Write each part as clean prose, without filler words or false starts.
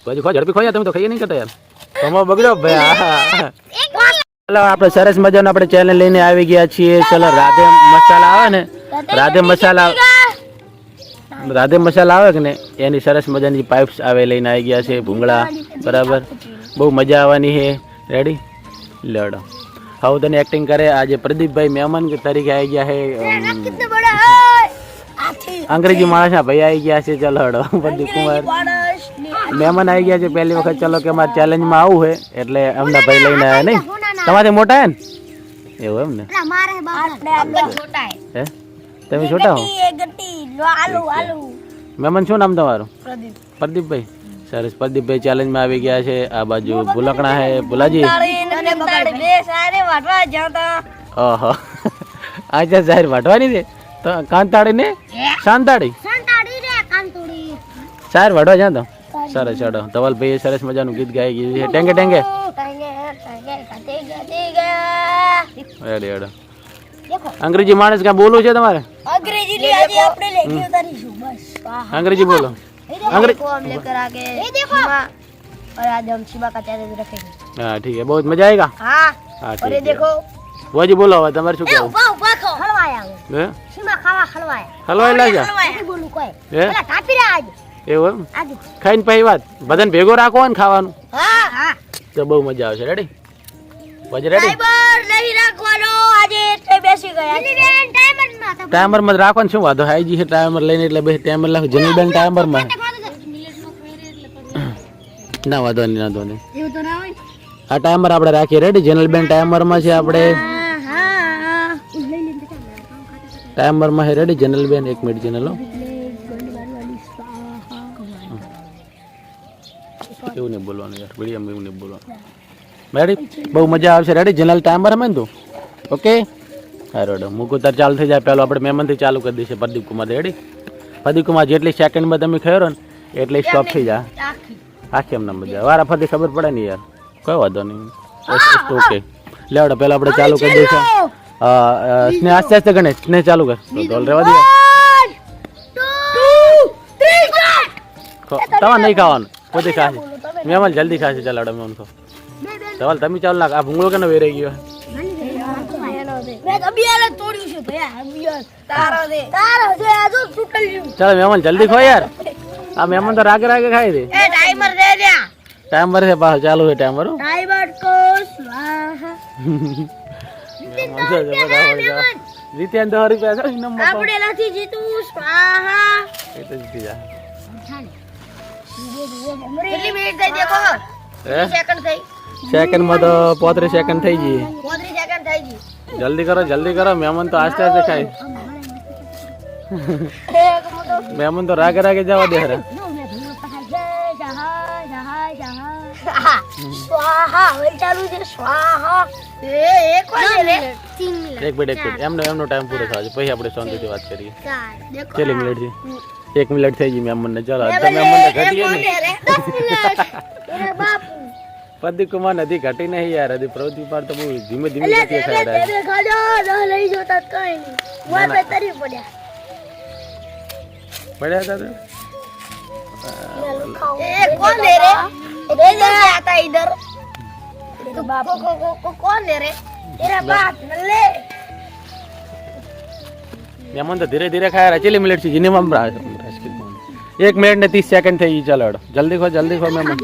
પછી ખો ઝડપી ખોયા તમે તો ખાઈ નહીં કરતા યાર તમે બગડ્યો ભાઈ ચલો આપણે સરસ મજાનો આપણે ચેનલ લઈને આવી ગયા છીએ ચલો રાધે મસાલા આવે ને રાધે મસાલા આવે કે ને એની સરસ મજાની પાઇપ્સ આવે લઈને આવી ગયા છે ભૂંગળા બરાબર બહુ મજા આવવાની છે રેડી લડો હવે તને એક્ટિંગ કરે આજે પ્રદીપભાઈ મહેમાન તરીકે આવી ગયા છે અંગ્રેજી માણસના ભાઈ આવી ગયા છે ચલો હડો પ્રદીપ કુમાર મહેમાન આવી ગયા છે પહેલી વખત ચલો કે અમારે ચેલેન્જમાં આવું છે એટલે અમને ભાઈ લઈને આવ્યા નહીં તમારે મોટા હે ને એવું એમ ને હે તમે છોટા હો મહેમાન શું નામ તમારું પ્રદીપભાઈ સરસ પ્રદીપભાઈ ચેલેન્જમાં આવી ગયા છે આ બાજુ ભૂલકણા હે ભુલાજી ઓહો આજા જાહેર વાટવાની છે તો કાંતાળી ને શાંતાળી સાર વાટવા જા તો સરસ ચડો ધવલભાઈ સરસ મજાનું ગીત ગાઈ ગયું છે ટેંગે ટેંગે રેડી રેડો અંગ્રેજી માણસ ક્યાં બોલવું છે તમારે અંગ્રેજી બોલો हाँ ठीक है बहुत मजा आएगा हाँ ठीक है वो जी बोलो હવે તમારે શું કહેવું હલવાય લાગ્યા એવું એમ ખાઈને પછી વાત બધાને ભેગો રાખો ને ખાવાનું તો બહુ મજા આવશે રેડી પછી રેડી ટાઈમર માં રાખવાનું શું વાંધો હાઈજી છે ટાઈમર લઈને એટલે બે ટાઈમર લાખ જનીબેન ટાઈમર માં ના વાંધો નહીં આ ટાઈમર આપણે રાખીએ રેડી જનરલબેન ટાઈમર માં છે આપણે ટાઈમર માં છે રેડી જનરલબેન 1 મિનિટ જનરલ એવું નહીં બોલવાનું યાર વિડીયો એવું નહીં બોલવાનું રેડી બહુ મજા આવશે રેડી જનરલ ટાઈમર માં તું ઓકે હારોડો મૂકું તાર ચાલુ થઈ જાય પહેલો આપણે મહેમાનથી ચાલુ કરી દઈશું પ્રદીપ કુમાર રેડી પ્રદીપ કુમાર જેટલી સેકન્ડમાં તમે ખરો ને એટલે સ્ટોપ થઈ જાય આખી એમને મજા વારા ફરતી ખબર પડે ને યાર કોઈ વાંધો નહીં ઓકે લેવડો પહેલા આપણે ચાલુ કરી દઈશું સ્નેહ આસ્તે આસ્તે ગણેશ સ્નેહ ચાલુ કર તો રહેવા દે તમારે નહીં ખાવાનું પોતે ખાશે મહેમાન જલ્દી ખાશે ચાલો મહેમાન ખો સવાલ તમે ચાલુ નાખ આ ભૂંગળો કે વેરાઈ ગયો ચાલો મહેમાન જલ્દી ખો યાર આ મહેમાન તો રાગે રાગે ખાઈ દે ટાઈમર છે પાછો ચાલુ છે ટાઈમર જીત્યા 10 રૂપિયા સેકન્ડ માં તો 35 સેકન્ડ થઈ ગઈ જલ્દી કરો મહેમાન તો આસ્તે આસ્તે ખાય મહેમાન તો રાગે રાગે જવા દે હરે એક મિનિટ એમનો ટાઈમ પૂરો થાય પછી આપણે શાંતિથી વાત કરીએ કેટલી મિનિટ છે 1 મિનિટ થઈ ગઈ મહેમાન ને ચાલો પ્રદીપ કુમાર નથી ઘટી નહીં યાર હજી પ્રદીપ તો બહુ ધીમે ધીમે મહેમાન તો ધીરે ધીરે ખાય ચેલી મિનિટ છે જીને 1 મિનિટ ને 30 સેકન્ડ થઈ ગઈ ચાલો જલ્દી ખો મહેમાન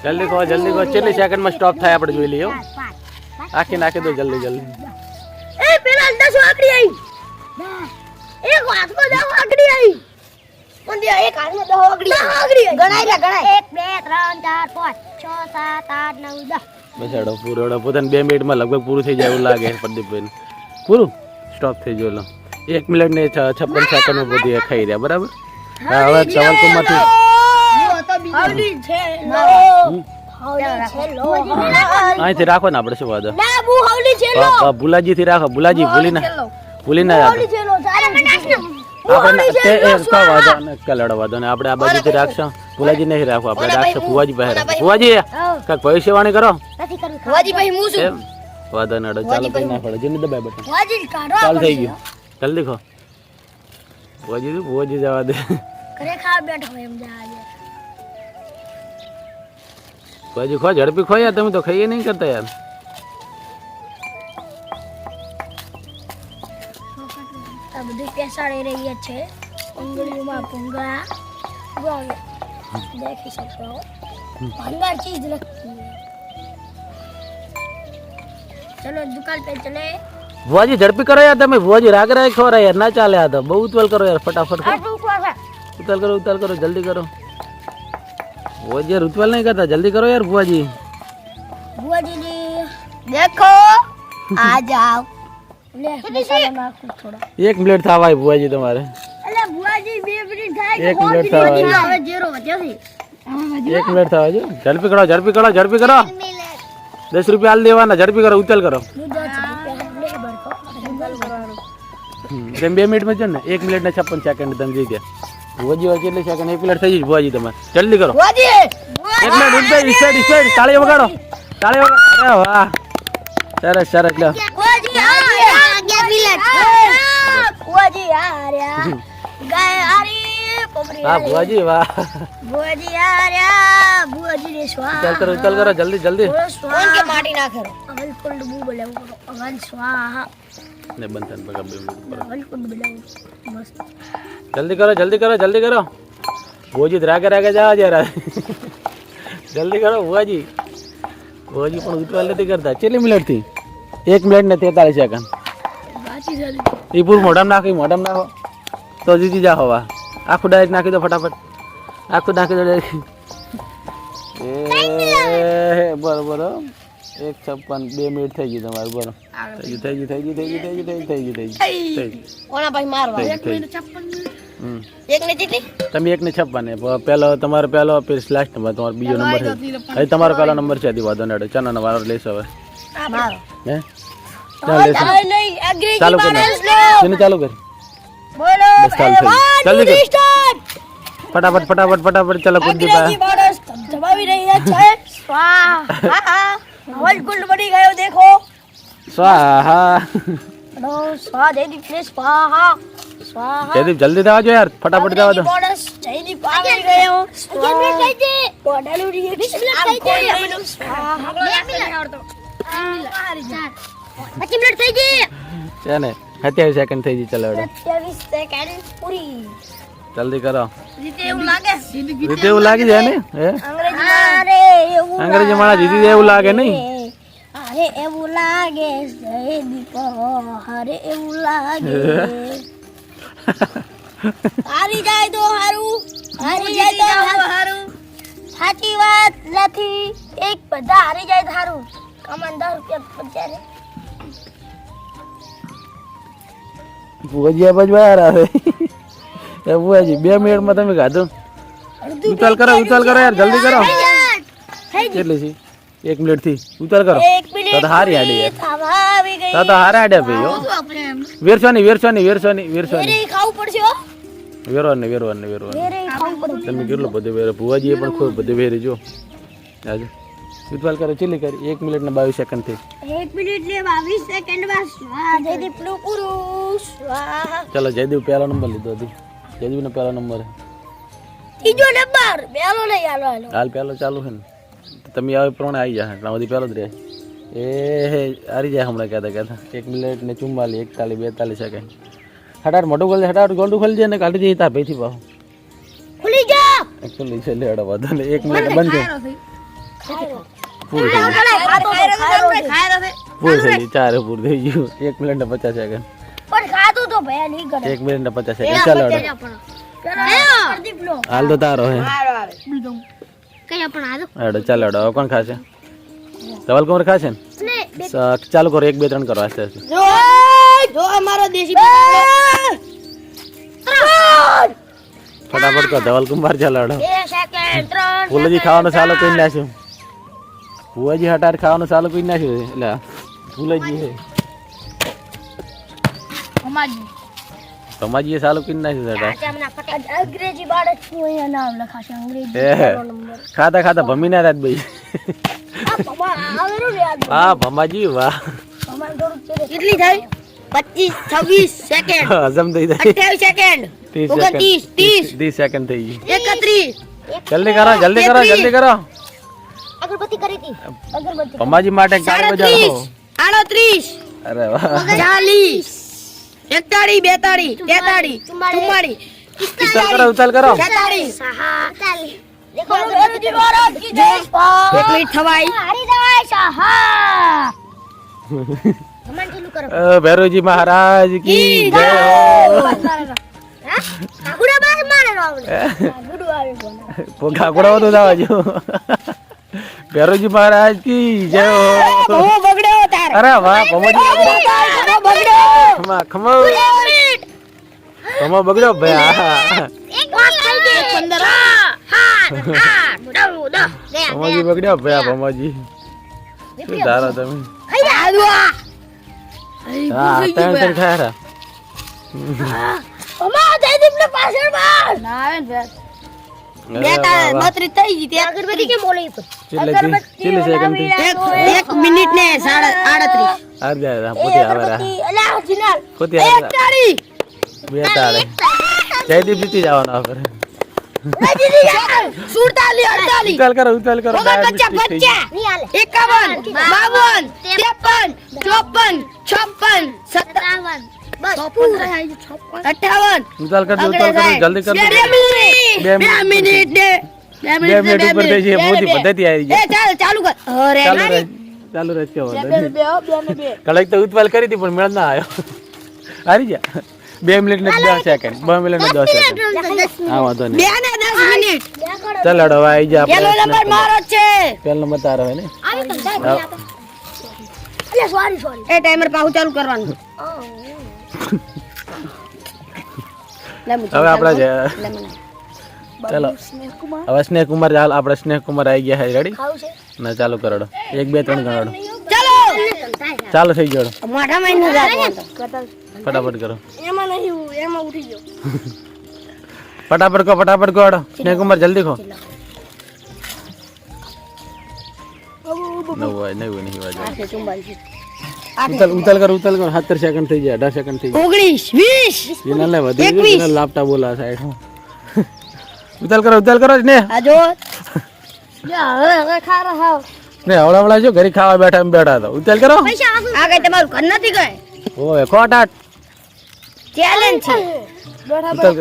જલ્દી ખો કેટલી સેકન્ડ માં સ્ટોપ થાય આપણે જોઈ લઈએ આખી નાખી દો જલ્દી બેસાડો પૂરો પોતાને 2 મિનિટમાં લગભગ પૂરું થઈ જાય એવું લાગે પ્રદીપભાઈ પૂરું સ્ટોપ થઈ ગયો 1 મિનિટ ને 56 સેકન્ડમાં બધી ખાઈ રહ્યા બરાબર હવે સવાલ કુમારથી અહીંથી રાખો ને આપણે શું વાંધો ભુલાજી થી રાખો ભુલાજી ભૂલી ના વાંધો ને આપણે આ બાજુથી રાખશો ભુલાજી નહીં રાખો આપણે રાખશો ફુવાજી પાસે ફુવાજી કાંઈક ભવિષ્યવાણી કરો વાંધો નડો ચાલો કઈ ના પડે જેને દબાય બટન ચાલુ થઈ ગયું જલ્દી ખો ભુવાજી જવા દે ઘરે ખાવા બેઠો એમ જાય ભુવાજી ખો ઝડપી ખો યાર તમે તો ખાઈએ નહીં કરતા યાર આ બધી પેસાડી રહી છે ઉંગલીમાં ભૂંગળા देखी सकते हो भंगार चीज लगती है चलो दुकान पे चले भुआजी झड़पी करो यार તમે ભુવાજી રાગ રાગ ખો રહ્યા યાર ના ચાલે આ તો બહુ ઉતવલ કરો યાર ફટાફટ ઉતલ કરો જલ્દી કરો ભુવાજી યાર ઉતવલ નહીં કરતા જલ્દી કરો યાર ભુવાજી जी देखो आ जाओ ले मसाला नाखो थोड़ा 1 मिनिट था भाई भुवाजी તમારે અલે ભુવાજી 2 મિનિટ થાય 1 મિનિટ था भाई હવે જેરો વધ્યો છે 1 મિનિટ था भाई झड़पी करो 10 रुपया આલ દેવાના ઝડપી કરો ઉતલ કરો તેમ 2 મિનિટ માં છે ને 1 મિનિટ ને 56 સેકન્ડ તમે જઈ ગયા ભુવાજી હોય કેટલી સેકન્ડ 1 મિનિટ થઈ જશે ભુવાજી તમારે જલ્દી કરો ભુવાજી 1 મિનિટ સ્ટાર્ટ તાળી વગાડો અરે વાહ સરસ લો ભુવાજી આ 2 મિનિટ ભુવાજી આ રહ્યા ગાય આરી પોપરી હા ભુવાજી વાહ ભુવાજી આ રહ્યા ભુવાજી ને સ્વાહા ઉતલ કરો જલ્દી કોણ કે માટી ના કરો અવલ કુંડ બુ બોલાવું કરો અવલ સ્વાહા ને બંધન પકડ 2 મિનિટ પર અવલ કુંડ બોલાવું મસ્ત જલ્દી કરો ભુવાજી રાગે જાવ જરા જલ્દી કરો ભુવાજી પણ ઉતવાલ નથી કરતા કેટલી મિનિટ થી 1 મિનિટ ને 43 સેકન્ડ બાકી જલ્દી એ પૂર મોઢામાં નાખો તો જીતી જા હવા આખું ડાયરેક્ટ નાખી દો ફટાફટ આખું નાખી દો ડાયરેક્ટ એ બરોબર 1:56 2 મિનિટ થઈ ગઈ તમારે બરો થઈ ગઈ કોના ભાઈ મારવા 1 મિનિટ 56 એક ને જીતી તમે 1:56 પહેલો તમારો પહેલો પછી લાસ્ટ નંબર તમારો બીજો નંબર છે અહીં તમારો પહેલો નંબર છે આદી વાદો નડે ચાનો વારો લેશો હવે મારો હે ચાલુ કર તેને ચાલુ કર બોલો બસ ચાલુ જલ્દી કર ફટાફટ ચાલો કુંદી પા જમાવી રહ્યા છે સ્વાહા અવલ કુંડ બની ગયો દેખો સ્વાહા નો સ્વાહ દેદી પ્લીઝ સ્વાહા સ્વાહા જયદીપ જલ્દી આવજો યાર ફટાફટ જવા દો બોનસ જયદીપ આવી ગયો સ્વાહા થઈ જે બોડલું રિએક્શન થઈ જે સ્વાહા 2 મિનિટ આવતો 5 મિનિટ થઈ ગઈ છે ને 27 સેકન્ડ થઈ ગઈ ચલો 27 સેકન્ડ પૂરી જલ્દી કરો જીતે એવું લાગે જાય ને હે અંગ્રેજી મારા જીતી જાય એવું લાગે નહીં અરે એવું લાગે જયદીપ અરે એવું લાગે હારી જાય તો હારું સાચી વાત નથી એક બધા હારી જાય તો હારું કમાન 10 રૂપિયા બચારે ભુવાજી બજવા આવે એ ભુવાજી 2 મિનિટમાં તમે ગાધું ઉતાલ કરો યાર જલ્દી કરો કેટલી છે 1 મિનિટ થી ઉતાર કરો તો હારી આડી યાર તો હારા આડ્યા ભાઈ વેરસોની ખાવું પડશે હો વેરવાની વેરે ખાવું પડશે તમે કેટલો બધો વેરે ભુવાજી પણ ખૂબ બધો વેરે જો આજે ઉતાલ કરો ચીલી કરી 1 મિનિટ ને 22 સેકન્ડ થી 1 મિનિટ ને 22 સેકન્ડ માં સ્વાહ જયદીપ નું પૂરું સ્વાહ ચલો જયદીપ પહેલો નંબર લીધો હતી જયદીપ નો પહેલો નંબર ત્રીજો નંબર પહેલો નહીં હાલો હાલ પહેલો ચાલુ છે ને તમે આવે પ્રમાણે આવી જાય એટલા બધી પહેલો જ રહે હારી જાય હમણાં કહેતા 1 મિનિટ ને 44 41 42 સેકન્ડ હટાટ મોટું ખોલી હટાટ ગોલ્ડું ખોલી જાય ને કાઢી જઈએ તાર પૈથી પાછું ખુલી જા એકચ્યુઅલી છે લેડો વાંધો ને 1 મિનિટ બંધ પૂરું થઈ ગયું 4 પૂરું થઈ ગયું 1 મિનિટ ને 50 સેકન્ડ પણ ખાતું તો ભયા નહીં કરે 1 મિનિટ ને 50 સેકન્ડ ચાલો હાલ તો તારો હે કઈ પણ આજો હેડો ચાલો હેડો કોણ ખાશે ધવલ કુમાર ખાશે ને ચાલુ કરો 1 2 3 કરો આસ્તે આસ્તે જો અમારો દેશી ફટાફટ કરો ધવલ કુમાર ચાલો હેડો 2 સેકન્ડ 3 ફૂલજી ખાવાનું ચાલુ કરી નાખ્યું ભુવાજી હટાર ખાવાનું ચાલુ કરી નાખ્યું એટલે ફૂલજી છે સમાજીએ ચાલુ કરી નાખ્યું હટાર અંગ્રેજી બાળક છું અહીંયા નામ લખાશે અંગ્રેજી ખાતા ભમી ના રાત ભાઈ હા ભમાજી વાહ કેટલી થાય 25 26 સેકન્ડ હજમ થઈ જાય 28 સેકન્ડ 29 30 30 સેકન્ડ થઈ ગઈ 31 જલ્દી કરો જલ્દી કરો જલ્દી કરો અગરબત્તી કરી હતી અગરબત્તી પમાજી માટે ગાડી બજાવો 38 અરે વાહ 40 41 42 43 44 ઉતાલ કરો 46 देखो बेरोजी महाराज की जय एक मिनट थवाई हरी जय साहा कमांड चालू करो ભૈરવજી મહારાજ કી જય હો કાકુડા બાસ મારે આવડે કાકુડું આવે કોણ કાકુડા તો જાવજો ભૈરવજી મહારાજ કી જય હો બહુ બગડ્યો તાર અરે વાહ પમાજી બગડ્યો ખમો બગડ્યો ભાઈ એક વાત થઈ ગઈ 15 પમાજી બગડ્યો ભાઈ પમાજી શું ધારો તમે હા ત્રણ ખાયા અમા જયદીપ ને પાછળ માર ના આવે ને બેટા 32 થઈ ગઈ તે અગરબત્તી કે બોલે ચીલી સેકન્ડ થી 1 મિનિટ ને 38 આ જાય પોતે આવે અલા જીનાલ પોતે આવે 41 બેટાડે જયદીપ જીતી જવાનો આપણે ઉતાલ કરો 51 52 53 54 ઉતાલ કરજો જલ્દી કરજો 2 મિનિટ ઉપર થઈ છે મોદી પદ્ધતિ આવી ગઈ ચાલુ કર અરે ચાલુ રહે કે કલાક તો ઉતાલ કરી હતી પણ મેળ ના આવ્યો હારી જા 2 મિનિટ ને 10 સેકન્ડ 2 મિનિટ ને 10 સેકન્ડ હા વાંધો નહીં 2 ને 10 મિનિટ ચાલ લડો આવી જા પેલો નંબર મારો છે પેલો નંબર તારો હે ને એ ટાઈમર પાછું ચાલુ કરવાનું હવે આપણે ચાલો હવે સ્નેહ કુમાર ચાલ આપણે સ્નેહ કુમાર આવી ગયા છે રેડી ના ચાલુ કરોડો 1 2 3 ગણોડો ચાલો ચાલો થઈ ગયો મોઢા માં ન જાતો ફટાફટ કરો એમાં નહીં એમાં ઉઠી ગયો ફટાફટ કહો સ્નેહ કુમાર જલ્દી કહો નહીં ઉતાલ કરો 70 સેકન્ડ થઈ જાય 18 સેકન્ડ થઈ જાય 19 20 એના લે વધી ગયું એના લાપટા બોલા સાઈડ ઉતાલ કરો ને આજો હવે ખા રહા ને હવળા જો ઘરે ખાવા બેઠા હતા ઉતાલ કરો આ કઈ તમારું ઘર નથી ગયે ઓય ખોટાટ ચેલેન્જ છે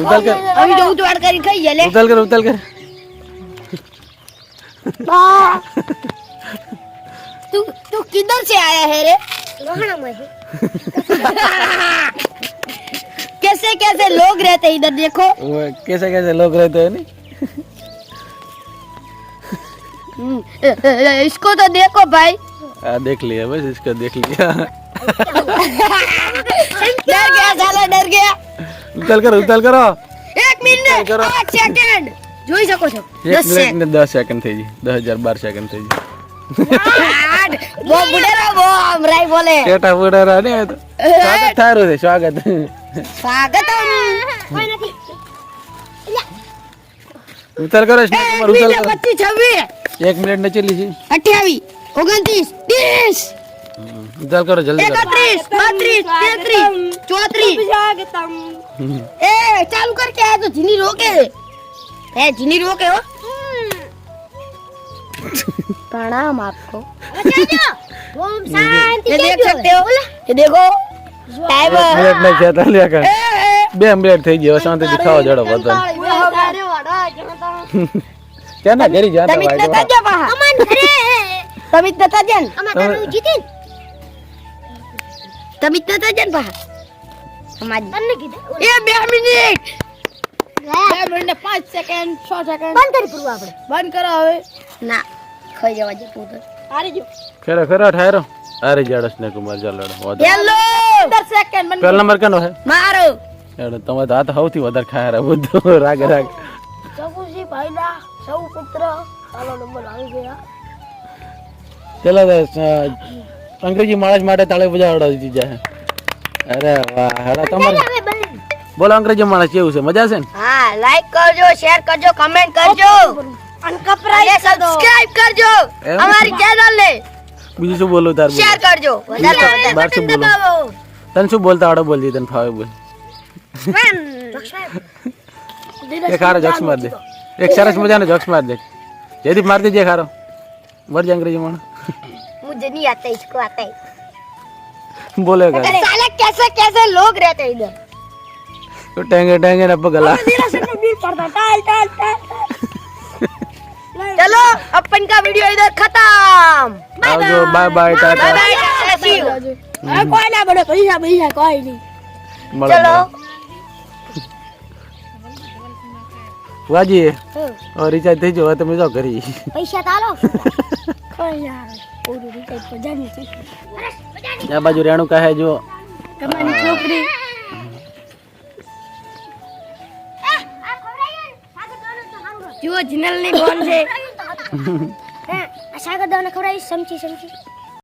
ઉતાલ કર અમે તો ઉતવાડ કરી ખાઈ જાય લે ઉતાલ કર तू किधर से आया है रे रोहना में कैसे कैसे लोग रहते हैं इधर देखो वो कैसे लोग रहते हैं इसको तो देखो भाई देख लिया बस इसका देख लिया डर गया उताल करो 1 मिनट 8 सेकंड જોઈ શકો છો 1 મિનિટ ને 10 સેકન્ડ થઈ ગઈ 10012 સેકન્ડ થઈ ગઈ वो बुढ़ेरा वो हमराई बोले केटा बुढ़ेरा ने स्वागत थारो છે સ્વાગત स्वागतम कोई નથી ઉતાલ કરો સ્નેહ કુમાર ઉતાલ કરો 25 26 1 મિનિટ ને ચલી છે 28 29 30 ઉતાલ કરો જલ્દી કરો 31 32 33 34 ए चालू करके आया तो जिनी रोके जिनी रोके हो प्रणाम आपको ओम शांति ये देख सकते हो ये देखो टाइम मिनट नहीं कहता लिया कर 2 मिनिट થઈ ગયો શાંતિ દિખાવો જડો બધો क्या ना घरी जाता तमित नता जा पहा अमन घरे तमित नता जन अमन जीतिन तमित नता जन पहा हमारी बंद कीधे ये 2 मिनिट 2 मिनिट 5 सेकंड 6 सेकंड बंद કરી પૂરું આપણે બંધ કરો હવે ના ખાઈ જવા દે પૂત આરી જો खरा ठायरो अरे जड़स ने कुमार जलड़ो હેલો 10 સેકન્ડ પહેલો નંબર કનો હે મારો એડો તમે તો હાથ સૌથી વધારે ખાયા બધો રાગ સબુજી ભાઈલા સૌ પુત્ર ચાલો નંબર આવી ગયા ચલો અંગ્રેજી માણસ માટે તાળે બજાવડો દીધી જાય અરે વાહ હેડા તમારે બોલો અંગ્રેજી માણસ કેવું છે મજા છે ને હા લાઈક કરજો શેર કરજો કમેન્ટ કરજો અને સબસ્ક્રાઇબ કરજો અમારી ચેનલ ને બીજું શું બોલું તાર શેર કરજો વધારે બાર શું બોલો તને શું બોલતા આવડે બોલ દી તને ફાવે બોલ એક હારો જોક્સ માર દે એક સરસ મજાનો જોક્સ માર દે જયદીપ માર દીજે ખારો વર્જ અંગ્રેજી માં मुझे नहीं आता इसको आता है बोलेगा साला कैसे कैसे लोग रहते हैं इधर तो टेंगे टेंगे ना पगला चलो अपन का वीडियो इधर खत्म આવજો bye bye tata bye bye कोई ना बड़े पैसा पैसा कोई नहीं મળો चलो વાજી ઓ રિચાર્જ થઈ ગયો તમે જાઓ ઘરે पैसा डालो कोई ना पूरी रिचार्ज पर जानी चाहिए આ બાજુ રેણુ કહે જો તમારી છોકરી જો જનલ ની બોન છે હે આ સાગર દાને ખવડાવી સમચી સમચી